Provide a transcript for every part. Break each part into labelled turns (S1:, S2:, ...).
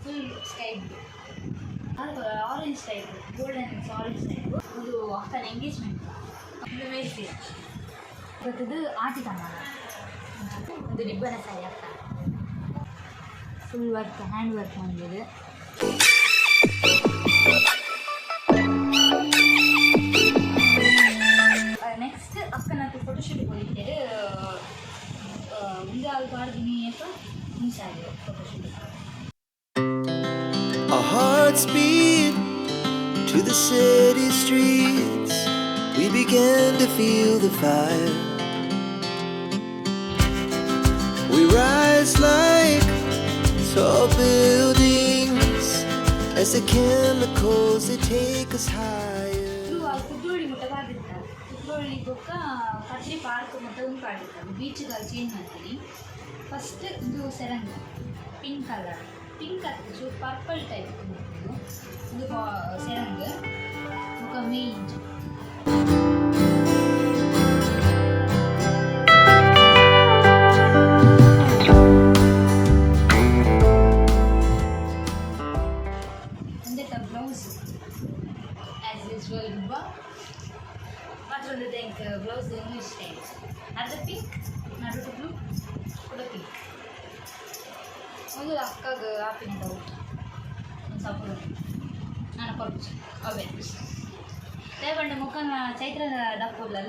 S1: Full sky blue, ಅದು orange type, golden orange type. ಇದು ಅಕ್ಕನ ಎಂಗೇಜ್ಮೆಂಟ್ ಇದು ಮೇಲ್ಸೀರ. ಇವತ್ತಿದು ಆಟಿತಮ್ಮ ಒಂದು ರಿಬ್ಬನ ಸಾರಿ ಅಕ್ಕ ಫುಲ್ ವರ್ಕ್ ಹ್ಯಾಂಡ್ ವರ್ಕ್ ಮಾಡಿದೆ. ನೆಕ್ಸ್ಟ್ ಅಕ್ಕನದ್ದು ಫೋಟೋಶೂಟ್ ಹೋಗಿದ್ದೇವೆ. ಮುಂದೆ ಆಗಬಾರ್ದು ಅಂತ ಮುಂಚಾಗಿದೆ photoshoot.
S2: Our hearts beat to the city streets. We began to feel the fire. We rise like tall buildings as the chemicals they take us higher.
S1: Kudroli ಮುಟ್ಟ ಬಾದಿರ್ತಾರೆ. ಕುದ್ರೋಳಿ ಬೊಕ್ಕ Kadri park ಮತ್ತು ಒಂದು ಪಾಡಿರ್ತಾರೆ. ಬೀಚ್ಗಳು change ಮಾಡ್ತೀನಿ. ಫಸ್ಟ್ ಇದು ಸೆರಂಗ್ ಪಿಂಕ್ ಕಲರ್, ಪಿಂಕ್ ಆಗ್ತದೆ ಚೂರು purple type ಇದು ಸೆರಂಗ್ ఒక ಮೇನ್ ಒಂದೇ ಬ್ಲೌಸ್ ಆ್ಯಸ್ ಯೂಸ್ವಲ್ ಮತ್ತೊಂದು ಥ್ಯಾಂಕ್ ಬ್ಲೌಸ್ ಇಂಗ್ಲೀಷ್ ಟೈಪ್ ಅರ್ಧ ಪಿಂಕ್ ನಡುವೆ ಬ್ಲೂ ಕೂಡ ಪಿಂಕ್. ಒಂದು ಅಕ್ಕಗೆ ಆಪಿನ ಡೌಟ್ ಒಂದು ಸ್ವಲ್ಪ ನಾನು ಕೊಟ್ಟು ಅವೇ లేకుంటే ముఖం చైత్ర డప్పులు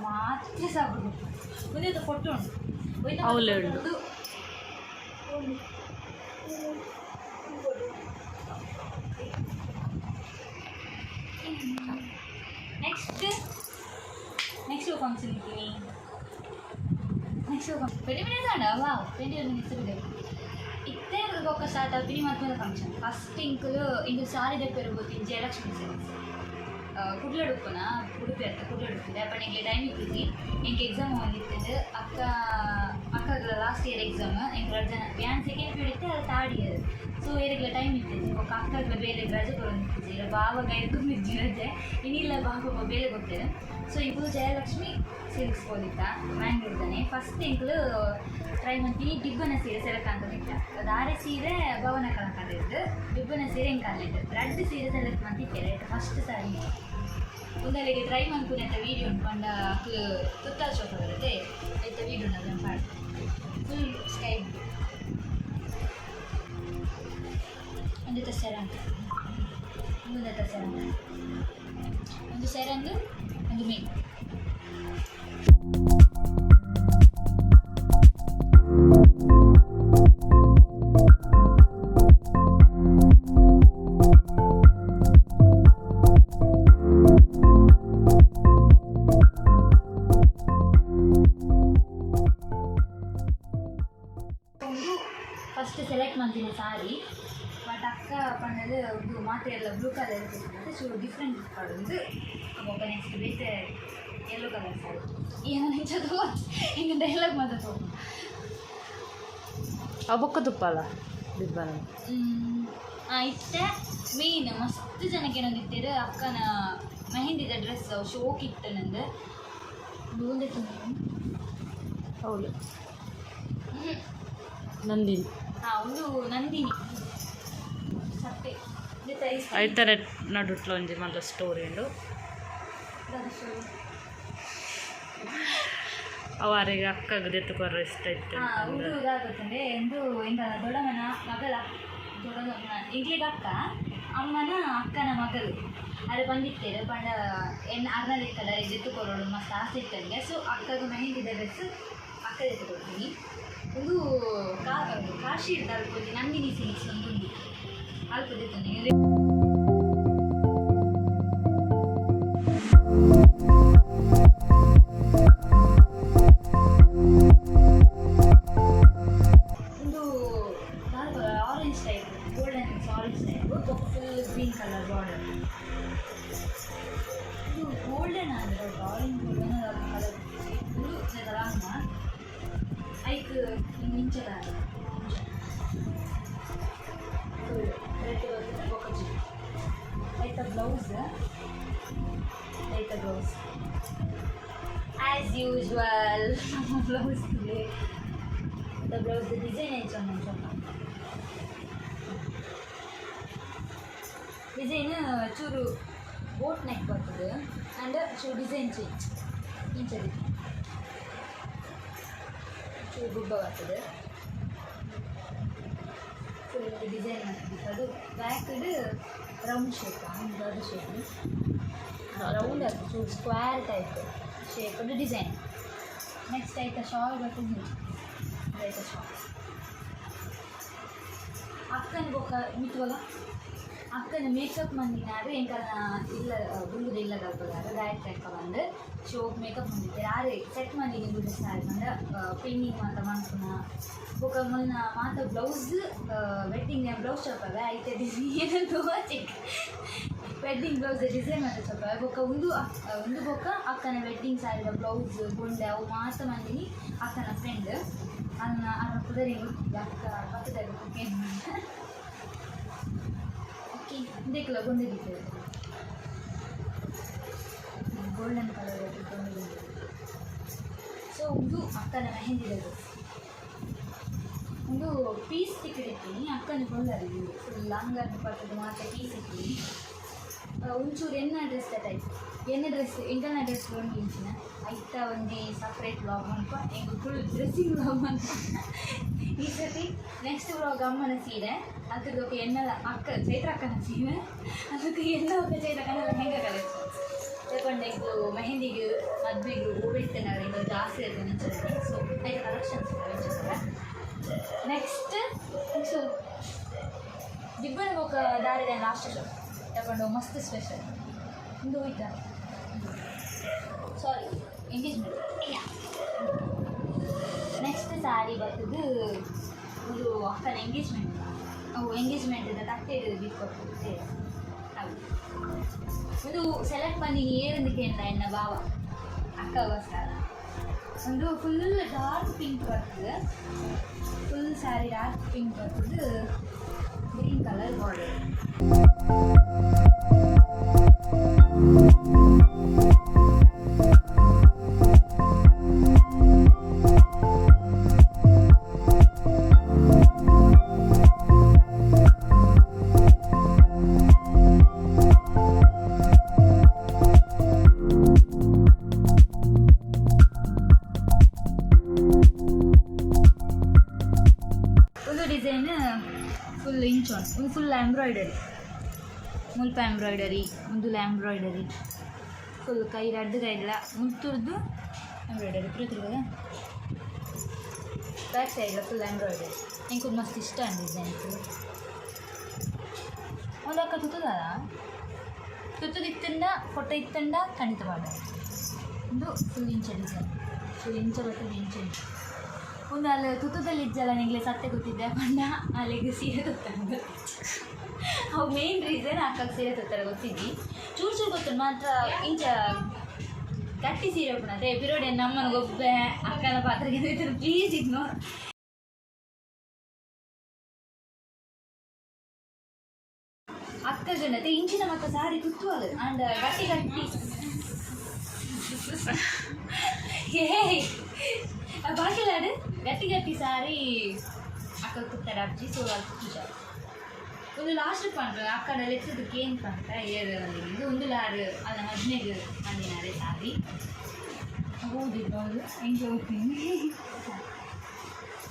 S1: మాత్రం సాగుడు ముందు పొట్టు ఉండు నెక్స్ట్ ఫంక్షన్కి నెక్స్ట్ పెళ్లి మినిట్స్ వా 20 మినిట్స్ ಇತ್ತೇ ఒక ಸ್ಟಾರ್ಟ್ ಆಗ್ತೀನಿ ಮತ್ತೆ ಫಂಕ್ಷನ್ ಫಸ್ಟ್ ಇಂಕು ಸಾರಿ ದೆಪ್ಪರು ಗೊತ್ತಿನ ಜಯಲಕ್ಷ್ಮಿ ಸೀರೀಸ್ ಕುಡ್ಲಡುಪ್ಪನ ಉಡುಪಿ ಅಂತ ಕುಡ್ಲಡುಪ್ಪಿದೆ ಅಪ್ಪ ನಿಂಗೆ ಟೈಮ್ ಇಟ್ಟಿದ್ದಿ ಇಂಗೆ ಎಕ್ಸಾಮ್ ಹೋಗಿರ್ತದೆ ಅಕ್ಕಗಳ ಲಾಸ್ಟ್ ಇಯರ್ ಎಕ್ಸಾಮ್ ಇಂಗೆ ರಜೆ ವ್ಯಾನ್ ಸೆಕೆಂಡ್ ಪೀರಿಯಡ್ ಇತ್ತೆ ಅದು ಥರ್ಡ್ ಇಯರ್ ಸೊ ಏರಿಗೆಲ್ಲ ಟೈಮ್ ಇರ್ತದೆ ఒక ಅಕ್ಕಗಳ ಬೇರೆ ರಜೆ ಕೊಡೋದಿರ್ತದೆ ಇಲ್ಲ ಬಾವಾಗ ಎದ್ದುಮಿದ್ದಿ ರಜೆ ಇನ್ನಿಲ್ಲ ಬಾಬಾ ಬೇರೆ ಕೊಡ್ತೇವೆ. ಸೊ ಇದು ಜಯಲಕ್ಷ್ಮಿ ಸೀರೀಸ್ ಹೋಗಿತ್ತ ಮ್ಯಾಂಗ್ಳೂರ್ದಾನೆ ಫಸ್ಟ್ ಇಂಕ್ಲು ಟ್ರೈ ಮಾಡ್ತೀನಿ. ಡಿಬ್ಬನ ಸೀರೆ ಸೆಲೆಕ್ಟ್ ಅಂತಂದಿದ್ದ ದಾರೆ ಸೀರೆ ಭವನ ಕಲಕಂದಿದ್ದು ಡಿಬ್ಬನ ಸೀರೆ ಹಿಂಗೆ ಕಲಿದ್ದು ಎರಡು ಸೀರೆ ಸೆಲೆಕ್ಟ್ ಮಾಡ್ತಿದ್ದೇವೆ. ಫಸ್ಟ್ ಸಾರಿ ಒಂದಲ್ಲಿಗೆ ಟ್ರೈ ಮಾಡ್ಕೊಂಡು ಅಂತ ವೀಡಿಯೋ ಉಂಟ್ಕೊಂಡ ತುತ್ತಾಲ ಚೋಟ ಬರುತ್ತೆ ಆಯ್ತ ವೀಡಿಯೋ ಅದನ್ನು ಮಾಡಿ ಫುಲ್ ಸ್ಕೈ ಬ್ಲೂ ಒಂದು ಸೆರಂಗ್ ಒಂದು ಸೆರಂಗ್ ಒಂದು ಸೆರಂಗ್ ಒಂದು ಮೇನ್ ಫಸ್ಟ್ ಸೆಲೆಕ್ಟ್ ಮಾಡ್ತೀನಿ ಸಾರಿ ಬಟ್ ಅಕ್ಕ ಪಂಡದು ಒಂದು ಮಾತ್ರ ಎಲ್ಲ ಬ್ಲೂ ಕಲರ್ ಇರ್ತದೆ ಚೂರು ಡಿಫ್ರೆಂಟ್ ಪಡೋದು ಒಬ್ಬ ನೆಕ್ಸ್ಟ್ ಬೇತೆ ಯೆಲ್ಲೋ ಕಲರ್ ಸಾರಿ ಏನೋ ನಿಂಚದು ಹಿಂಗೆ ಡೈಲಾಗ್ ಮಾತಾಡ್ತು
S3: ಬೊಕ್ಕ ತುಪ್ಪಲ್ಲ ಡಿಬ್ಬನ
S1: ಇತ್ತೆ ಮೇನ್ ಮಸ್ತ್ ಜನಕ್ಕೆ ಏನಾಗಿದ್ದೀರ ಅಕ್ಕನ ಮೆಹಂದಿದ ಡ್ರೆಸ್ ಶೋಕ್ ಇತ್ತು ನಂದು ದೂಂದೆ
S3: ಹೌದು ನಂದಿನಿ
S1: ಒಂದು ನಂದಿನಿ ಸಪ್ಪೆ
S3: ಐತಾರೆ ನಡುಟ್ಲು ಒಂಜಿ ಮಲ್ಲ ಸ್ಟೋರಿ ಉಂಡು ಅವರಿಗೆ ಅಕ್ಕಗೆ ದೆತ್ತುಕೊರ ಇಷ್ಟ ಇತ್ತು
S1: ಒಂದು ಇದಾಗುತ್ತಂದ್ರೆ ಎಂದು ಹಿಂಗ ದೊಡ್ಡಮ್ಮನ ಮಗಳ ದೊಡ್ಡಮ್ಮನ ಇಂಗ್ಲಿಗೆ ಅಕ್ಕ ಅಮ್ಮನ ಅಕ್ಕನ ಮಗಳು ಅದು ಬಂದಿರ್ತೇವೆ ಪಂಡ ಅರ್ನದಿ ಕಲರ್ ದೆತ್ತುಕೊರೋಡು ಮಸ್ತ್ ಆಸೆ ಇತ್ತಂಗೆ. ಸೊ ಅಕ್ಕಗೆ ಮೆಹಂದಿದ ಡ್ರೆಸ್ ಅಕ್ಕ ದೆತ್ತುಕೊಡ್ತೀನಿ. ಒಂದು ಕಾಶಿ ಇರ್ತಾರೆ ಅಲ್ಪೋದಿ ನಂದಿನಿ ಸೀರೀಸ್ ಒಂದು ಅಲ್ಪದಿತ್ತು ಒಂದು orange type golden orange type full green colour border ಇದು ಗೋಲ್ಡನ್ ಅಂದರೆ orange golden colour blue long ಐಕ್ ಮಿಂಚದ ರೆಡ್ ಬೊಕ್ಕಜಿ ಐತ ಬ್ಲೌಸ್ ಆ್ಯಸ್ ಯೂಶ್ವಲ್ ಬ್ಲೌಸ್ ದ ಬ್ಲೌಸ್ ಡಿಸೈನ್ ಐತೆ ಡಿಸೈನ್ ಚೂರು ಬೋಟ್ ನೆಕ್ ಬರ್ತದೆ ಆ್ಯಂಡ್ ಚೂರು ಡಿಸೈನ್ ಚೇಂಜ್ ಇಂಚದಿ ಚೂರು ಗುಬ್ಬ ಬರ್ತದೆ ಫುಲ್ ಡಿಸೈನ್ ಮಾಡ್ತಿತ್ತು ಅದು ಬ್ಯಾಕ್ದು ರೌಂಡ್ ಶೇಪ್ ಅದು ಶೇಪ್ ರೌಂಡ್ ಅದು ಚೂರು ಸ್ಕ್ವೇರ್ ಟೈಪ್ ಶೇಪ್ ಅದು ಡಿಸೈನ್ ನೆಕ್ಸ್ಟ್ ಆಯ್ತಾ ಶಾಲ್ ಬರ್ತದೆ ಆಯ್ತಾ ಶಾಲ್ ಅಕ್ಕನ ಬೊಕ್ಕ ಮಿತ್ತುವಲ್ಲ ಅಕ್ಕನ ಮೇಕಪ್ ಮಂದಿನಾರು ಎಂಕಲ್ನ ಇಲ್ಲ ಗುಂಡುದು ಇಲ್ಲ ಕಲ್ಪದಾರು ಡೈರೆಕ್ಟ್ ಲೆಕ್ಕ ಬಂದು ಶೋಕ್ ಮೇಕಪ್ ಮಂದಿದ್ದೆ ಯಾರು ಸೆಟ್ ಮಂದಿಗೆ ಗುಂಡು ಸ್ಟಾರ್ಟ್ ಬಂದ ಪೇಂಟಿಂಗ್ ಮಾತ ಮನ್ಪುನ ಬೊಕ್ಕ ಮೊನ್ನ ಮಾತ ಬ್ಲೌಸ್ ವೆಡ್ಡಿಂಗ್ ಬ್ಲೌಸ್ ಶಾಪ್ ಐತೆ ಡಿಸೈನ್ ತುಂಬ ಚಿಕ್ಕ ವೆಡ್ಡಿಂಗ್ ಬ್ಲೌಸ್ ಡಿಸೈನ್ ಮಾತ ಶಾಪ್ ಬೊಕ್ಕ ಒಂದು ಬೊಕ್ಕ ಅಕ್ಕನ ವೆಡ್ಡಿಂಗ್ ಸ್ಯಾರಿದ ಬ್ಲೌಸ್ ಗೊಂಡೆ ಅವು ಮಾತ ಮಂದಿನಿ ಅಕ್ಕನ ಫ್ರೆಂಡ್ ಅನ್ನ ಕುದರಿ ಅಕ್ಕ ಪಕ್ಕದಾಗ ಕುಕ್ಕೇನು ಓಕೆ देखला ಗೊಂಡೆ ದಿಕ್ಕೆ ಗೋಲ್ಡನ್ ಕಲರ್ ಗೊಂಡೆ ಸೊ ಒಂದು ಅಕ್ಕನ ಮೆಹಂದಿದು ಒಂದು ಪೀಸ್ ತಿಕ್ಕಿಡ್ತೀನಿ ಅಕ್ಕನ ಗೊಂಡರಿ ಫುಲ್ ಲಾಂಗರ್ ಪಟ್ಟದ ಮಾತ್ರ ಪೀಸ್ ಇಟ್ಟಿನಿ ಒಂಚೂರು ಎನ್ನ ಡ್ರೆಸ್ ಟೈಪ್ ಎನ್ನ ಡ್ರೆಸ್ ಇಂಟರ್ನ ಡ್ರೆಸ್ ಗೊಂಡು ಇಂಚಿನ ಐತ ಒಂದು ಸಪ್ರೇಟ್ ವ್ಲಾಗ್ ಅನ್ಕೊ ಹೆಂಗೆ ಫುಲ್ ಡ್ರೆಸ್ಸಿಂಗ್ ವ್ಲಾಗ್ ಅಂತ ಈ ಸರ್ತಿ ನೆಕ್ಸ್ಟ್ ವ್ಲಾಗ್ ಅಮ್ಮನ ಸೀರೆ ಅದಕ್ಕೆ ಎಣ್ಣೆಲ್ಲ ಅಕ್ಕ ಚೈತ್ರ ಅಕ್ಕನ ಸೀರೆ ಅದಕ್ಕೆ ಎಣ್ಣೆ ಹೋಗಿ ಚೈತ್ರ ಅಕ್ಕನೆಲ್ಲ ಹೆಂಗೆ ಕಲೆಕ್ಷನ್ ತಗೊಂಡೆಗೂ ಮೆಹಂದಿಗೆ ಮದುವೆಗೆ ಹೂವಿಡ್ತೇನೆ ಇನ್ನೂ ಜಾಸ್ತಿ ಇರ್ತದೆ ನೆಚ್ಚಲ್ಲಿ ಸೊ ಐದು ಕಲೆಕ್ಷನ್ಸ್ ನೆಕ್ಸ್ಟ್ ದಿಬ್ಬನಿಗೆ ಹೋಗ ದಾರಿದೆ ಲಾಸ್ಟ್ ಶೋ ತಗೊಂಡು ಮಸ್ತ್ ಸ್ಪೆಷಲ್ ಒಂದು ಹೋಯ್ತಾ ಸಾರಿ ಎಂಗೇಜ್ಮೆಂಟ್ ನೆಕ್ಸ್ಟ್ ಸ್ಯಾರಿ ಬರ್ತದ್ದು ಒಂದು ಅಕ್ಕನ ಎಂಗೇಜ್ಮೆಂಟ್ ಅವು ಎಂಗೇಜ್ಮೆಂಟಿಂದ ತಟ್ಟೆ ಬಿಟ್ಕೊಡ್ತಿದ್ದೆ ಹೌದು ಒಂದು ಸೆಲೆಕ್ಟ್ ಮಾಡಿ ಏರಂದಕ್ಕೆ ಅಂತ ಎನ್ನ ಭಾವ ಅಕ್ಕಗೋಸ್ಕರ ಒಂದು ಫುಲ್ ಡಾರ್ಕ್ ಪಿಂಕ್ ಬರ್ತದೆ ಫುಲ್ ಸ್ಯಾರಿ ಡಾರ್ಕ್ ಪಿಂಕ್ ಬರ್ತದೆ green colour border design full ಇಂಚೊನ್ ಒಂದು ಫುಲ್ ಎಂಬ್ರಾಯ್ಡರಿ ಮುಲ್ಪ ಎಂಬ್ರಾಯ್ಡರಿ ಮುಂದುಲ ಎಂಬ್ರಾಯ್ಡರಿ ಫುಲ್ ಕೈ ರಡ್ಡು ಕೈಲ್ಲ ಮುತ್ತುರ್ದು ಎಂಬ್ರಾಯ್ಡರಿ ತಿರುಗದ ಬ್ಯಾಕ್ ಸೈಡ್ಲ ಫುಲ್ ಎಂಬ್ರಾಯ್ಡರಿ ಇಂಕು ಮಸ್ತ್ ಇಷ್ಟ ಡಿಸೈನ್ ಒಂದು ಅಕ್ಕ ತುತ್ತದಲ್ಲ ತುತ್ತದ ಇತ್ತಂಡ ಫೋಟೋ ಇತ್ತಂಡ ಖಂಡಿತ ಮಾಡ ಒಂದು ಫುಲ್ ಇಂಚ ಡಿಸೈನ್ ಫುಲ್ ಇಂಚ ಬರ್ತದೆ ಇಂಚ ಒಂದು ಅಲ್ಲಿ ತುತ್ತದಲ್ಲಿ ಇದ್ದಲ್ಲ ನಿಂಗೆ ಸತ್ತೆ ಗೊತ್ತಿದ್ದೆ ಬಣ್ಣ ಅಲ್ಲಿಗೆ ಸೀರೆ ತುತ್ತಾರೆ ಅವು ಮೇನ್ ರೀಸನ್ ಅಕ್ಕಗೆ ಸೀರೆ ತುತ್ತಾರೆ ಗೊತ್ತಿದ್ದಿ ಚೂರು ಚೂರು ಗೊತ್ತು ಮಾತ್ರ ಇಂಚ ಗಟ್ಟಿ ಸೀರೆ ಉಪ್ಪಣ ಅದೇ ಬಿರೋಡಿ ನಮ್ಮನ ಗೊಬ್ಬೆ ಅಕ್ಕನ ಪಾತ್ರೆಗೆ ಪ್ಲೀಸ್ ಇಗ್ನೋರ್ ಅಕ್ಕ ಜೊತೆ ಇಂಚಿನ ಮಕ್ಕ ಸಾರಿ ತುತ್ತುವಲ್ಲ ಅಂಡ್ ಗಟ್ಟಿ ಗಟ್ಟಿ ಬಾಕಿಲಾಡು ಗಟ್ಟಿ ಗಟ್ಟಿ ಸಾರಿ ಅಕ್ಕ ಕುತ್ತಾರೆ ಅಜ್ಜಿ ಸೊ ಅದು ಕುತ್ತಾರೆ ಒಂದು ಲಾಸ್ಟ್ ಪಂಡ್ರೆ ಅಕ್ಕಡ ಲೆಕ್ಕದಕ್ಕೆ ಏನು ಪಂಟ ಏರು ಇದು ಒಂದು ಲಾರು ಅಲ್ಲ ಹದಿನೈದು ಮಂದಿನಾರೆ ಸಾರಿ ಹೋದಿದ್ದು ಹೆಂಗೆ ಹೋಗ್ತೀನಿ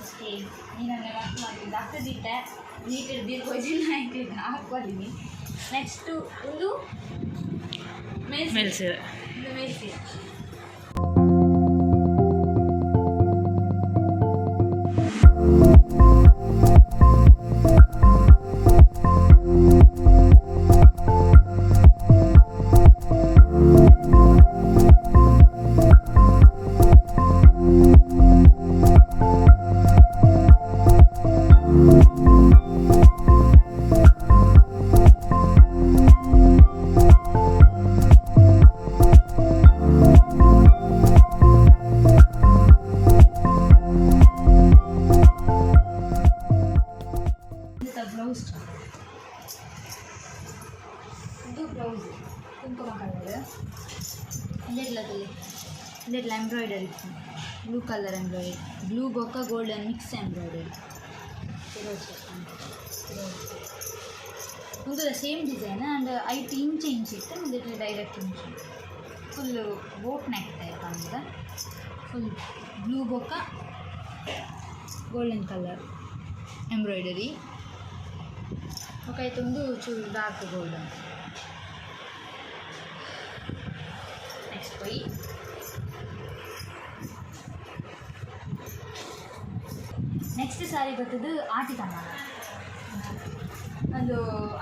S1: ಓಕೆ ನೀನನ್ನೇ ಮಕ್ಕಳು ಮಾಡಿದ್ದು ಅಕ್ಕದಿಟ್ಟೆ ನೀಟ್ ಹಿಡ್ದಿದ್ದು ಹೋಯ್ತಿಲ್ಲ ಹಾಕಿದ್ದು ಹಾಕ್ಕೊಂಡಿನಿ ನೆಕ್ಸ್ಟು ಒಂದು ಮೇಲ್ಸೀರೆ ಒಂದು ಮೇಲ್ಸೀರೆ ಬ್ಲೌಸ್ ಕುಂಕುಮ ಕಲರ್ ಇದೆಲ್ಲ embroidery blue colour embroidery blue ಬೊಕ್ಕ ಗೋಲ್ಡನ್ ಮಿಕ್ಸ್ ಎಂಬ್ರಾಯ್ಡರಿ ಒಂದು ಸೇಮ್ ಡಿಸೈನ್ ಆ್ಯಂಡ್ 8 ಇಂಚ್ ಇತ್ತು ಒಂದು direct inch full boat neck type ಅಂದ್ರೆ ಫುಲ್ ಬ್ಲೂ ಬೊಕ್ಕ ಗೋಲ್ಡನ್ ಕಲರ್ ಎಂಬ್ರಾಯ್ಡರಿ ఒకైతే ಒಂದು ಚೂರು ಡಾರ್ಕ್ ಗೋಲ್ಡನ್. ನೆಕ್ಸ್ಟ್ పోయి ನೆಕ್ಸ್ಟ್ ಸಾರಿ ಬರ್ತದ್ದು ಆಟಿ ತಮ್ಮ ಒಂದು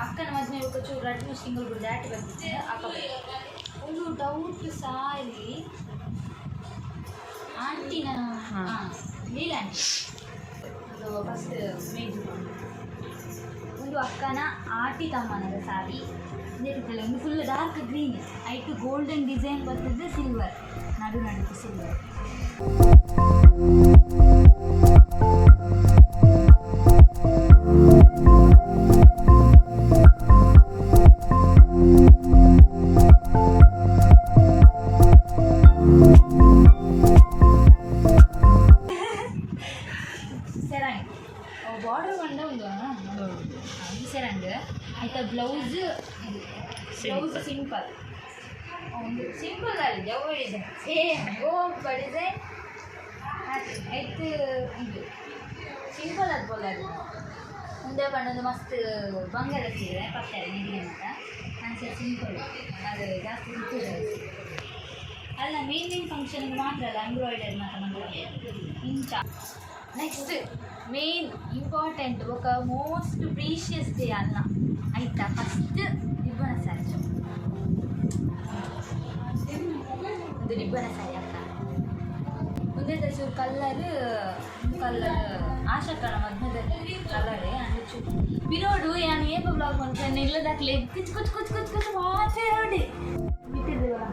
S1: ಅಕ್ಕನ ಮದುವೆ ఒక ಚೂರು ರೆಡ್ ಸಿಂಗಲ್ ಕೂಡ ದಾಟಿ ಬರ್ತಿದ್ದೆ ಅಕ್ಕ ಒಂದು ಡೌಟ್ ಸಾರಿ ಆಂಟಿನ ಲೀಲಾಂಟಿ ಒಂದು ಫಸ್ಟ್ ಮೇಜು ಒಂದು ಅಕ್ಕನ ಆಟಿ ತಮ್ಮನದ ಸಾರಿ ಇದೇತಿಲ್ಲ ಒಂದು ಫುಲ್ ಡಾರ್ಕ್ ಗ್ರೀನ್ ಐಟು ಗೋಲ್ಡನ್ ಡಿಸೈನ್ ಬರ್ತದೆ ಸಿಲ್ವರ್ ನಡುಕ್ಕೆ ಸಿಲ್ವರ್. ಸೆರಂಗ್ ಬಾರ್ಡರ್ ಬಂದ ಒಂದು ಸೆರಂಗ್ ಆಯ್ತಾ ಬ್ಲೌಸ್ ಸಿಂಪಲ್ ಒಂದು ಸಿಂಪಲ್ ಅಲ್ಲಿ ಜವ ಡಿಸೈನ್ ಸೇಮ್ ಗೋಪ ಡಿಸೈನ್ ಆಯ್ತು ಇದು ಸಿಂಪಲ್ ಅದು ಬೋಲಾಗ ಮುಂದೆ ಬಣ್ಣದು ಮಸ್ತ್ ಬಂಗಾರ ಸೀರೆ ಪಕ್ಕರೆ ನಿಮಗೆ ಅಂತ ನಾನು ಸರ್ ಸಿಂಪಲ್ ಅದು ಜಾಸ್ತಿ ಸಿಗ್ತದೆ ಅಲ್ಲ ಮೇನ್ ಫಂಕ್ಷನ್ಗೆ ಮಾತ್ರ ಅಲ್ಲ ಎಂಬ್ರಾಯ್ಡರಿ ಮಾತ್ರ ಇಂಚ. ನೆಕ್ಸ್ಟ್ ಮೇನ್ ಇಂಪಾರ್ಟೆಂಟ್ ఒక ಮೋಸ್ಟ್ ಪ್ರೀಷಿಯಸ್ ಡೇ ಅಲ್ಲ ಆಯ್ತಾ ಫಸ್ಟ್ ರಿಬ್ಬನ ಸ್ಯಾರಿ ಒಂದು ರಿಬ್ಬನ ಸ್ಯಾರಿ ಅಕ್ಕ ಮುಂದೆ ಚೂರು ಕಲ್ಲರ್ ಆಶಾಕಣ ಮಧ್ಯದಲ್ಲಿ ಕಲರೇ ಅಂದ್ರೆ ಚೂರು ಬಿರೋಡು ಯಾನು ಏಪ ಬ್ಲಾಗ್ ಮಾಡ್ತಾನೆ ಇಲ್ಲದಾಕ್ಲೆ ಕುಚ್ ಕುಚ್ ಕುಚ್ ಕುಚ್ ಕುಚ್ ಮಾತೇ ನೋಡಿ ಬಿಟ್ಟಿದ್ದೇವಲ್ಲ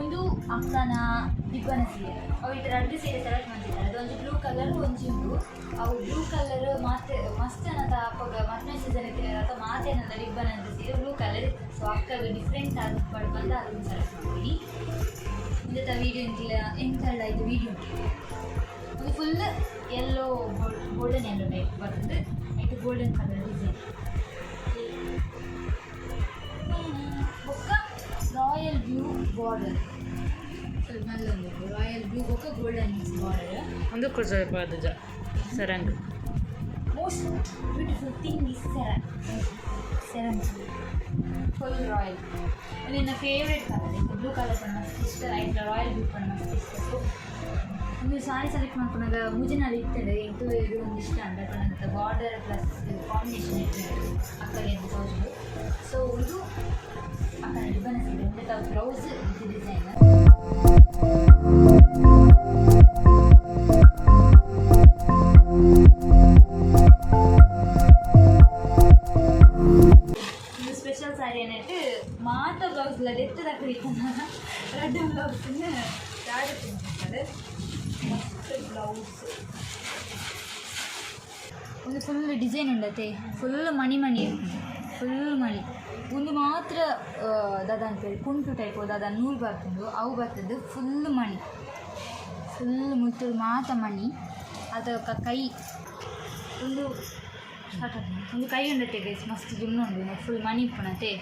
S1: ಒಂದು ಅಕ್ಕನ ರಿಬ್ಬನ ಸೀರೆ ಅವು ಈ ಥರ ಅಡುಗೆ ಸೀರೆ ಸೆಲೆಕ್ಟ್ ಮಾಡ್ತಿದ್ದಾರೆ ಅದೊಂದು ಬ್ಲೂ ಕಲರ್ ಒಂಜಿಂದು ಅವು ಬ್ಲೂ ಕಲರ್ ಮತ್ತೆ ಮಸ್ತ್ ಅನ್ನೋದು ಹಾಕೋಗ ಮತ್ತನೇ ಸೀಸನ್ ಇರ್ತೀರ ಅಥವಾ ಮಾತೆ ಅನ್ನೋದು ರಿಬ್ಬನ್ ಅಂತ ಸೀರೆ ಬ್ಲೂ ಕಲರ್ ಸೊ ಅಕ್ಕಗೆ ಡಿಫ್ರೆಂಟ್ ಆಗಿ ಪಡ್ಕೊಂಡು ಅದನ್ನು ಸೆಲೆಕ್ಟ್ ಮಾಡ್ತೀನಿ. ಇಂಥ ವೀಡಿಯೋ ಇಂತಿಲ್ಲ ಎಂತೆಲ್ಲ ಇದು ವೀಡಿಯೋ ಅದು full yellow golden yellow type ಬರ್ತದೆ ಇದು ಗೋಲ್ಡನ್ ಕಲರ್ ಡಿಸೈನ್ ಬೊಕ್ಕ ರಾಯಲ್ ಬ್ಲೂ ಬಾರ್ಡರ್ ನಲ್ಲೊಂದು ರಾಯಲ್ ಬ್ಲೂ ಬೊಕ್ಕ ಗೋಲ್ಡನ್ ಬಾರ್ಡರ್
S3: ಒಂದು ಕುಜ ಸರಂಗ್
S1: ಮೋಸ್ಟ್ ಬ್ಯೂಟಿಫುಲ್ ಥಿಂಗ್ ಇಸ್ ಸೆರಂಗ್ ಫುಲ್ ರಾಯಲ್ ನನ್ನ ಫೇವ್ರೇಟ್ ಕಲರ್ ಇದು ಬ್ಲೂ ಕಲರ್ ಪಣ ಮಸ್ತ್ ಇಷ್ಟ ಆಯ್ತು ರಾಯಲ್ ಬ್ಲೂ ಪಣ ಮಸ್ತ್ ಇಷ್ಟ. ಸೊ ಒಂದು ಸಾರಿ ಸೆಲೆಕ್ಟ್ ಮಾಡ್ಕೊಂಡಾಗ ಮುಜಿನಲ್ಲಿ ಇರ್ತದೆ ಇದು ಇದು ಒಂದು ಇಷ್ಟ ಅಂದರೆ ಪಣಂತ ಬಾರ್ಡರ್ ಪ್ಲಸ್ ಕಾಂಬಿನೇಷನ್ ಇರ್ತದೆ ಅಕ್ಕಗೆ ಅಂತ ತೋರಿಸೋದು. ಸೊ ಇದು ಅಕ್ಕನ ರಿಬ್ಬನ್ ಸೀರೆ ಒಂದು ತಾವು ಬ್ಲೌಸ್ ಇದು ಡಿಸೈನ್ ஸ்பெஷல் சாரி என்னட்டு மாத்த ப்ளவுஸில் டெத்து தக்கிட்டாங்க ரெட் ப்ளவுஸ்ன்னு தாடி பண்ணிருக்காரு ಬ್ಲೌಸ್ ಒಂದು ಫುಲ್ ಡಿಸೈನ್ ಉಂಡತೆ ಫುಲ್ ಮಣಿ ಇರ್ತದೆ ಫುಲ್ ಮಣಿ ಒಂದು ಮಾತ್ರ ದಾದಂತ ಕುಂಟು ಟೈಪ್ ದಾದ ನೂಲು ಬರ್ತದೆ ಅವು ಬರ್ತದೆ ಫುಲ್ ಮಣಿ ಫುಲ್ ಮುತ್ತು ಮಾತ್ರ ಮಣಿ ಅದಕ್ಕೆ ಕೈ ಒಂದು ಒಂದು ಕೈ ಉಂಡತೆ ಗೈಸ್ ಮಸ್ತ್ ಜುಮ್ನ ಉಂಡು ಫುಲ್ ಮಣಿ ಇಪ್ಪಣತೆ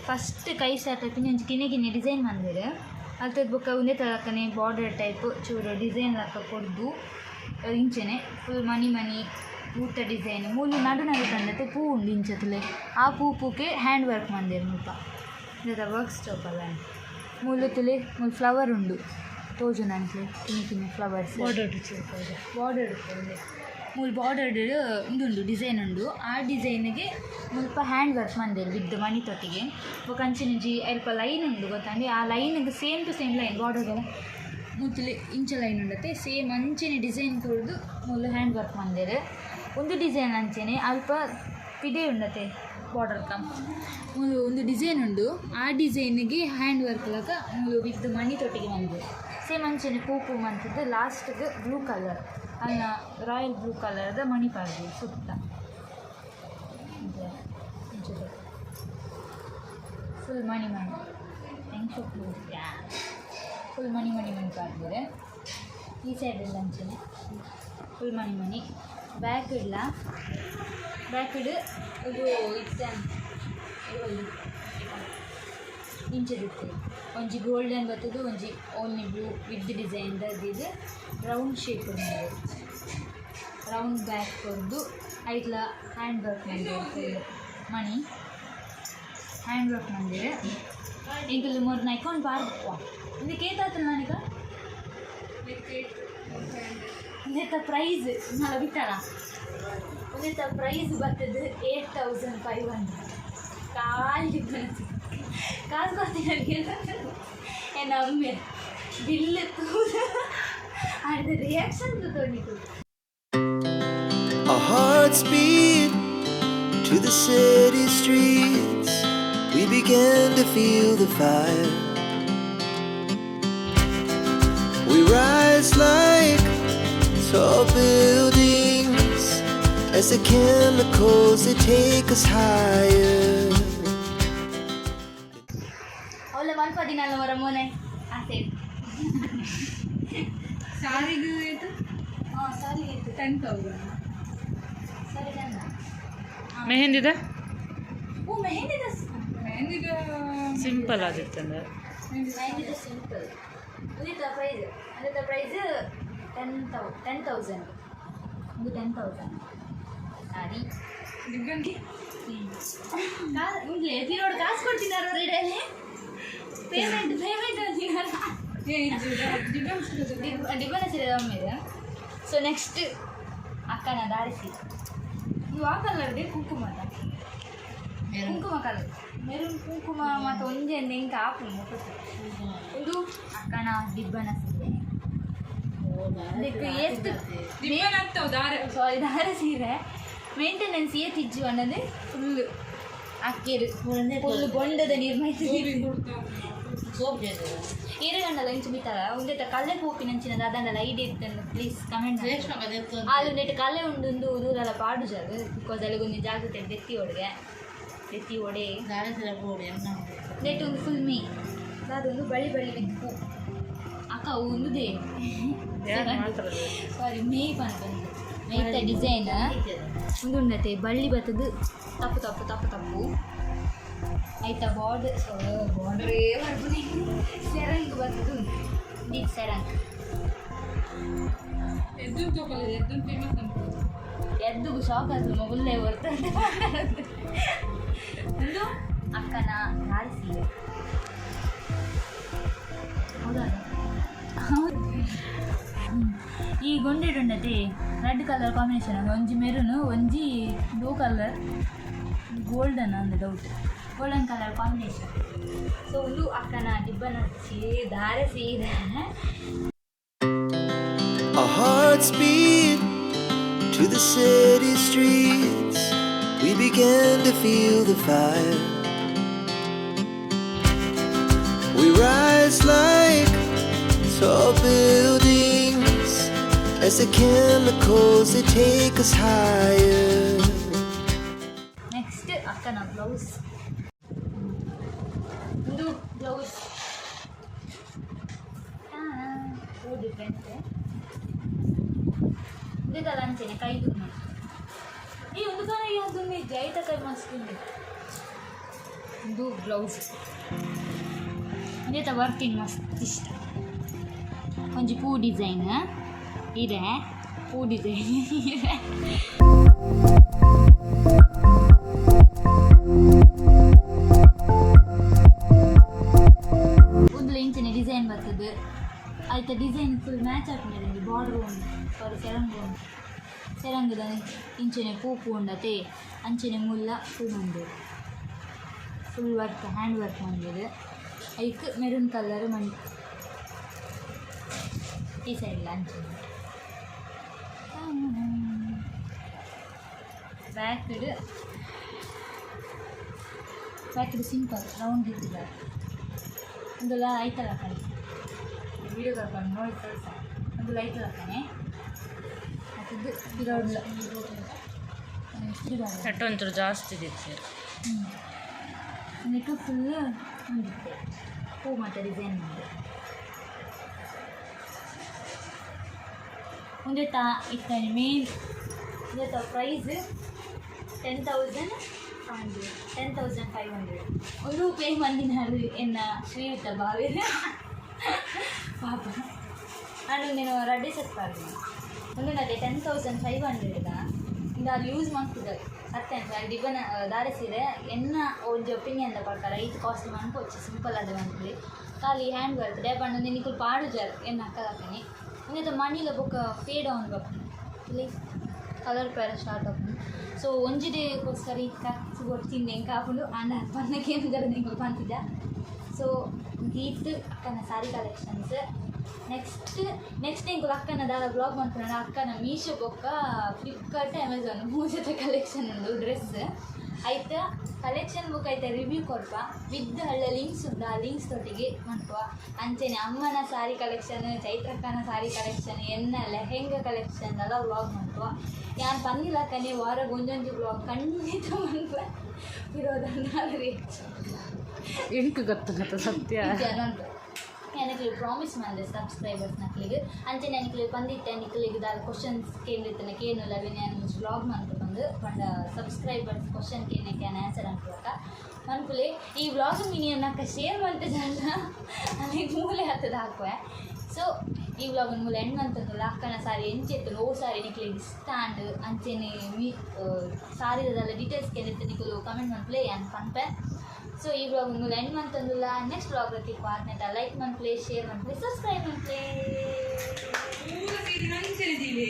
S1: ಫಸ್ಟ್ ಕೈ ಸ್ಟಾರ್ಟ್ ಆಯ್ತು ಒಂದು ಕಿನ್ನೆ ಡಿಸೈನ್ ಬಂದಿದೆ ಅಲ್ತದ ಬುಕ್ಕ ಒಂದೇ ತರಕನೆ ಬಾರ್ಡರ್ ಟೈಪ್ ಚೂರು ಡಿಸೈನ್ ಲೆಕ್ಕ ಕೊಡ್ದು ಇಂಚೆನೆ ಫುಲ್ ಮಣಿ ಊಟ ಡಿಸೈನ್ ಮೂಲು ನಡು ತಂದತೆ ಪೂ ಉಂಡು ಇಂಚತ್ತಲೆ ಆ ಪೂಕೆ ಹ್ಯಾಂಡ್ ವರ್ಕ್ ಮಂದಿರು ಮುಲ್ಪ ಇದರ ವರ್ಕ್ ಸ್ಟೋಪ್ ಅಲ್ಲ ಮೂಲು ಫ್ಲವರ್ ಉಂಡು ತೋಜು ನನಗೆ ಕಿನ್ನೆ ಫ್ಲವರ್ಸ್ ಬಾರ್ಡರ್ ಮೂಲು ಬಾರ್ಡರ್ಡ್ ಉಂದುಂಡು ಡಿಸೈನ್ ಉಂಡು ಆ ಡಿಸೈನ್ಗೆ ಮುಲ್ಪ ಹ್ಯಾಂಡ್ ವರ್ಕ್ ಮಂದಿರು ಬಿದ್ದು ಮಣಿ ತೊಟ್ಟಿಗೆ ఒక ಅಂಚಿನಜಿ ಅಲ್ಪ ಲೈನ್ ಉಂಡು ಗೊತ್ತಂడి ಆ ಲೈನ್ಗೆ ಸೇಮ್ ಟು ಸೇಮ್ ಲೈನ್ ಬಾರ್ಡರ್ಗೆಲ್ಲ ಮುತ್ತಲೆ ಇಂಚ ಲೈನ್ ಉಂಡತ್ತೆ ಸೇಮ್ ಅಂಚೆನೆ ಡಿಸೈನ್ ಕೊಡ್ದು ಮೂಲು ಹ್ಯಾಂಡ್ ವರ್ಕ್ ಮಂದಿರು ಒಂದು ಡಿಸೈನ್ ಅಂಚೆನೆ ಅಲ್ಪ ಪಿದೆ ಉಂಡತ್ತೆ ಬಾರ್ಡರ್ ಕಮ್ ಮೂಲು ಒಂದು ಡಿಸೈನ್ ಉಂಡು ಆ ಡಿಸೈನ್ಗೆ ಹ್ಯಾಂಡ್ ವರ್ಕ್ ಲಕ ಮೂಲು ಬಿದ್ದು ಮಣಿ ತೊಟ್ಟಿಗೆ ಬಂದಿರು ಸೇಮ್ ಅಂಚೆನೆ ಪೂ ಮಂತಿದ್ದು ಲಾಸ್ಟ್ಗೆ ಬ್ಲೂ ಕಲರ್ ಅಲ್ಲ ರಾಯಲ್ ಬ್ಲೂ ಕಲರ್ದ ಮಣಿ ಪಾಡ್ದು ಸುತ್ತ ಫುಲ್ ಮಣಿ ಹೆಂಗೆ ಫುಲ್ ಮಣಿ ಪಾಡ್ದಿದೆ ಈ ಸೈಡೆಲ್ಲ ಅಂಚೆನೆ ಫುಲ್ ಮಣಿ ಬ್ಯಾಕ್ ಇಲ್ಲ ಬ್ಯಾಕ್ಡ್ ಇದು ಇತ್ತೆ ಇಂಚದಿತ್ತು ಒಂಜಿ ಗೋಲ್ಡನ್ ಬರ್ತದೆ ಒಂಜಿ ಓನ್ಲಿ ಬ್ಲೂ ವಿತ್ ಡಿಸೈನ್ ಇದು ರೌಂಡ್ ಶೇಪ್ ರೌಂಡ್ ಬ್ಯಾಕ್ ಕೊರ್ದು ಐಟ್ಲ ಹ್ಯಾಂಡ್ ವರ್ಕ್ ಮಂದಿರ ಮಣಿ ಹ್ಯಾಂಡ್ ವರ್ಕ್ ಮಂದಿರ ಇಂಕಲ್ ಮೂರು ನೈಕೊಂಡು ಪಾರ್ದು ಇದಕ್ಕೆ ಏತಾಯ್ತು ನಾನೀಗ ಒಂದೇತ ಪ್ರೈಸ್ ನಾಳೆ ಬಿಟ್ಟಾರ ಒಂದೇತ ಪ್ರೈಸ್ ಬರ್ತದೆ 8500 ಖಾಲಿ ಕಾಸು ಕೊಡ್ತೀನಿ ಏನು ಒಮ್ಮೆ ಬಿಲ್ ಅದು reaction ತೊಗೊಂಡಿತ್ತು.
S2: Our hearts beat to the city streets. We began to feel the fire. We rise like tall buildings as the chemicals they take us higher.
S1: ಅವಳ ಮಲ್ಪದಿನಲ್ಲ ಮರ ಮೋನೆ ಆಸೆ
S4: ಸಾರಿಗೆ ಆಯಿತು
S1: ಹಾಂ ಸಾರಿಗೆ ಇತ್ತು
S4: 10,000
S1: ಸರಿ ಚಂದ
S3: ಮೆಹಂದಿದ
S1: ಓ ಮೆಹಂದಿದ
S4: ಮೆಹಂದಿಗೆ
S3: ಸಿಂಪಲ್ ಆಗಿತ್ತಂದ್ರೆ
S1: ಮೆಹಂದಿದ ಸಿಂಪಲ್ ಉಳಿತ ಪ್ರೈಸ್ 10,000 ಒಂದು 10,000 ಸಾರಿ
S4: ದಿಗ್ಗಂಗಿ
S1: ನೋಡಿ ಕಾಸು ಕೊಡ್ತಿದ್ದಾರೆ ರೆಡಿಯಲ್ಲಿ ಪೇಮೆಂಟ್ ಅಂತೀನಲ್ಲ ಡಿಬ್ಬನ ಸೀರೆ ಒಮ್ಮೆದೆ. ಸೊ ನೆಕ್ಸ್ಟ್ ಅಕ್ಕನ ದಾರಿಸಿ ನೀವು ಆ ಕಲರ್ಗೆ ಕುಂಕುಮದ ಕುಂಕುಮ ಕಲರ್ ಮೆರೂನ್ ಕುಂಕುಮ ಮತ್ತು ಒಂದೇ ಹೆಂಗೆ ಹಾಕು ಇದು ಅಕ್ಕನ ಡಿಬ್ಬನ ಸೀರೆ ಅದಕ್ಕೆ ಎಷ್ಟು ಸಾರಿ ದಾರ ಸೀರೆ ಮೇಂಟೆನೆನ್ಸ್ ಏತಿಜ್ಜು ಅನ್ನೋದೇ ಫುಲ್ ಅಕ್ಕಿರು ಫುಲ್ ಬೊಂಡದ ನಿರ್ಮೈತಿ ಏರಗಂಡಲ ಇಂಚು ಬಿತ್ತಾರ ಒಂದೇತ ಕಲ್ಲೆ ಪೋಪಿನಂಚಿನದ ಅದಂಡಲ ಐಡಿಯಾ ಇತ್ತಂದು ಪ್ಲೀಸ್ ಕಮೆಂಟ್ ಅದು ನೆಟ್ಟು ಕಲ್ಲೆ ಉಂಡು ದೂರಲ್ಲ ಪಾಡು ಜಾಗ ಬಿಕಾಸ್ ಅಲ್ಲಿಗೊಂದು ಜಾಗೃತಿ ಎತ್ತಿ ಒಡೆ ನೆಟ್ಟು ಒಂದು ಫುಲ್ ಮೇ ಅದೊಂದು ಬಳ್ಳಿ ಬಿತ್ತು ಅಕ್ಕ ಒಂದು ದೇವಿ ಸಾರಿ ಮೇ ಪಂತಂದು ಮೇಯ್ತ ಡಿಸೈನ್ ಒಂದು ಉಂಡತೆ ಬಳ್ಳಿ ಬರ್ತದು ತಪ್ಪು ಆಯ್ತಾ ಬಾರ್ಡ್ರೇ ಬರ್ತದೆ ಸೆರಂಗ್ ಬರ್ತದೆ ಇದು ಸೆರಂಗ್ ಎದ್ದು ಶಾಕ್ ಆಯ್ತು ಮೊಗಲೇ ಬರ್ತದೆ ಒಂದು ಅಕ್ಕನ ದಾರಿ ಸೀರೆ ಹೌದಾ ಈ ಗೊಂಡೆಡುಂಡತೆ ರೆಡ್ ಕಲರ್ ಕಾಂಬಿನೇಷನ್ ಒಂಜಿ ಮೆರೂನು ಒಂಜಿ ಬ್ಲೂ ಕಲರ್ ಗೋಲ್ಡನ್ ಅಂದ doubt golden colour combination. So ಒಂದು ಅಕ್ಕನ ಡಿಬ್ಬನ ದಾರೆ ಸೀರೆ.
S2: Our hearts beat to the city streets. We began to feel the fire. We rise like tall buildings as the chemicals they take us higher.
S1: Next ಅಕ್ಕನ blouse ಇದು blouse different ಇದು ಅಂಚೆನೆ ಕೈ ದುಮ್ಮ ಈ ಒಂದು ಕಣ ಈ ಒಂದು ಜೈತ ಕೈ ಮಸ್ತ್ ಇದು ಬ್ಲೌಸ್ ಇದೇ ವರ್ಕಿಂಗ್ ಮಸ್ತ್ ಇಷ್ಟ ಒಂಜಿ ಪೂ ಡಿಸೈನ್ ಇದೆ ಪೂ ಡಿಸೈನ್ ಇದೆ ಒಂದು ಇಂಚಿನ ಡಿಸೈನ್ ಬರ್ತದೆ ಆಯ್ತಾ ಡಿಸೈನ್ ಫುಲ್ ಮ್ಯಾಚ್ ಆಗ್ತದೆ ಬಾರ್ಡ್ರ್ ಉಂಟು ಸಾರಿ ಸೆರಂಗದ ಇಂಚಿನ ಪೂಪು ಉಂಡತೆ ಅಂಚಿನ ಮುಲ್ಲ ಫುಲ್ ಮಂದಿರು ಫುಲ್ ವರ್ಕ್ ಹ್ಯಾಂಡ್ ವರ್ಕ್ ಮಂದಿರು ಐಕ್ ಮೆರೂನ್ ಕಲರ್ ಮಂಡಿ ಈ ಸೈಡ್ ಅಂಚಿನ ಬ್ಯಾಕ್ಡ್ ಸಿಂಪಲ್ ರೌಂಡ್ ಇಟ್ಟಿದ್ದಾರೆ ಒಂದೆಲ್ಲ ಐತಲ್ಲ ಕಣೆ ವೀಡಿಯೋ ಕರ್ಕೊಂಡು ನೋಡಿ ಕಳಿಸ ಒಂದು ಐತಲ್ಲ ಕಣೆ ಅದು ಇರೋಲ್ಲ
S3: ಸೆಟ್ ಒಂಚೂರು ಜಾಸ್ತಿ ಇದ್ದಿತ್ತು
S1: ಅದಕ್ಕೆ ಫುಲ್ ಹೊಂದಿತ್ತೆ ಹೂ ಮತ್ತು ಡಿಸೈನ್ ಮಾಡಿ ಒಂದೇ ಇತ್ತಾನೆ ಮೇನ್ ಇದೇ ಪ್ರೈಸ್ 10,500 ಒಂದು ಪೇ ಮಂದಿನಾರು ಎನ್ನ ಶ್ರೀಯುತ ಭಾವೇನ ಪಾಪ ನಾನು నేను రెడీ చెప్పాను ಒಂದು ನನಗೆ 10,500 ಇಂದ ಅದು ಯೂಸ್ ಮಾಡ್ತಿದ್ದಾರೆ ಸತ್ಯ ಅಂತ ಡಿಬನ್ ದಾರಿಸಿದೆ ಎನ್ನ ಒಂದು ಒಪಿನಿಯನ್ ಪ್ರಕಾರ ಇದು ಕಾಸ್ಟ್ ಅನ್ಕೋవచ్చు ಸಿಂಪಲ್ ಅದು ಮಂತ್ಲಿ ಖಾಲಿ ಹ್ಯಾಂಡ್ ವರ್ಕ್ డే పండు నీకు పాడు జరు ఎన్న అక్కని ఇంకా మనీలో ఒక ఫేడ్ ఆన్ బప్పని కలర్ పేర స్టార్ట్ అవుతుంది ಸೊ ಒಂಜಿಡೆಗೋಸ್ಕರ ಈ ಖರ್ಚು ಕೊಡ್ತೀನಿ ಹೆಂಗೆ ಕಾಕೊಂಡು ಆಂಡ ಪನ್ನಕ್ಕೆ ಏನು ಗರ ನೀವು ಬಂತಿದ್ದ ಸೊ ಇದು ಅಕ್ಕನ ಸಾರಿ ಕಲೆಕ್ಷನ್ಸ್ ನೆಕ್ಸ್ಟ್ ಇಂಕುಲು ಅಕ್ಕನ ದಾದ ಬ್ಲಾಗ್ ಮಾಡ್ಕೊಂಡು ಅಕ್ಕನ ಮೀಶೋ ಬೊಕ್ಕ ಫ್ಲಿಪ್ಕಾರ್ಟ್ ಅಮೆಝಾನ್ ಮೂರು ಜೊತೆ ಕಲೆಕ್ಷನ್ ಉಂಡು ಡ್ರೆಸ್ ಆಯ್ತಾ ಕಲೆಕ್ಷನ್ ಬುಕ್ ಆಯ್ತಾ ರಿವ್ಯೂ ಕೊಡ್ಪ ವಿತ್ ಹಳ್ಳ ಲಿಂಕ್ಸ್ ಉಂಟು ಆ ಲಿಂಕ್ಸ್ ತೊಟ್ಟಿಗೆ ಮಾಡ್ಕೊ ಅಂಚೆನೆ ಅಮ್ಮನ ಸಾರಿ ಕಲೆಕ್ಷನ್ ಚೈತ್ರಕ್ಕನ ಸಾರಿ ಕಲೆಕ್ಷನ್ ಎನ್ನ ಲೆಹೆಂಗಾ ಕಲೆಕ್ಷನ್ ಎಲ್ಲ ವ್ಲಾಗ್ ಮಾಡ್ಕೊ ಯಾರು ಬಂದಿಲ್ಲ ಕನೆ ವಾರ ಒಂದೊಂದು ವ್ಲಾಗ್ ಖಂಡಿತ ಮಾಡ್ಕೊ ಇರೋದನ್ನ
S3: ಎಂಟು ಗೊತ್ತಾಗತ್ತ ಸತ್ಯ
S1: ಜನಂತು எனக்கு ಪ್ರಾಮಿಸ್ ಮಾಡಿದೆ ಸಬ್ಸ್ಕ್ರೈಬರ್ಸ್ ನಕ್ಲಿಗೆ ಅಂಚೆ ನನಗೆ ಬಂದಿತ್ತೆ ನಿಕ್ಲಿಗೆ ದಾದ ಕ್ವಶನ್ಸ್ ಕೇಳಿರ್ತಾನೆ ಕೇಳಲ್ಲ ನಾನು ವ್ಲಾಗ್ ಮಾಡ್ಕೊಂಡು ಪಂಡ ಸಬ್ಸ್ಕ್ರೈಬರ್ಸ್ ಕ್ವಶನ್ ಕೇಳಕ್ಕೆ ಆನ್ಸರ್ ಅನ್ಕೊಳಕ ಅನ್ಕುಲೆ ಈ ವ್ಲಾಗ್ ಮಿನಿ ಅನ್ನಕ್ಕೆ ಶೇರ್ ಮಾಡ್ತಿದ್ದಲ್ಲ ನನಗೆ ಮೂಲೆ ಹತ್ತದ ಹಾಕುವೆ ಸೊ ಈ ವ್ಲಾಗ್ ಮೂಲೆ ಹೆಣ್ಣು ಅಂತಂದಲ್ಲ ಅಕ್ಕನ ಸಾರಿ ಎಂಚೆತ್ತು ಓ ಸಾರಿ ನಿಕ್ಲಿಗೆ ಸ್ಟ್ಯಾಂಡ್ ಅಂಚೆನೆ ಸಾರಿದಲ್ಲ ಡೀಟೇಲ್ಸ್ ಕೇಳಿರ್ತೆ ನಿಕ್ಕಲು ಕಮೆಂಟ್ ಮಾಡ್ಪ್ಲೇ ಏನು ಪನ್ಪೆ ಸೊ ಈ ವ್ಲಾಗ್ ಒಂದು ಎಂಡ್ ಮಂತಂದಿಲ್ಲ ನೆಕ್ಸ್ಟ್ ವ್ಲಾಗ್ ಪ್ರತಿ ಪಾರ್ಟ್ನೆಟ್ ಲೈಕ್ ಮಾಡ್ಪ್ಲೇ ಶೇರ್ ಮಾಡ್ಪ್ಲೇ ಸಬ್ಸ್ಕ್ರೈಬ್ ಮಾಡ್ಪ್ಲೇ
S4: ಪೂರ ಸೀರೆ ನಂಚರಿದ್ದೀವಿ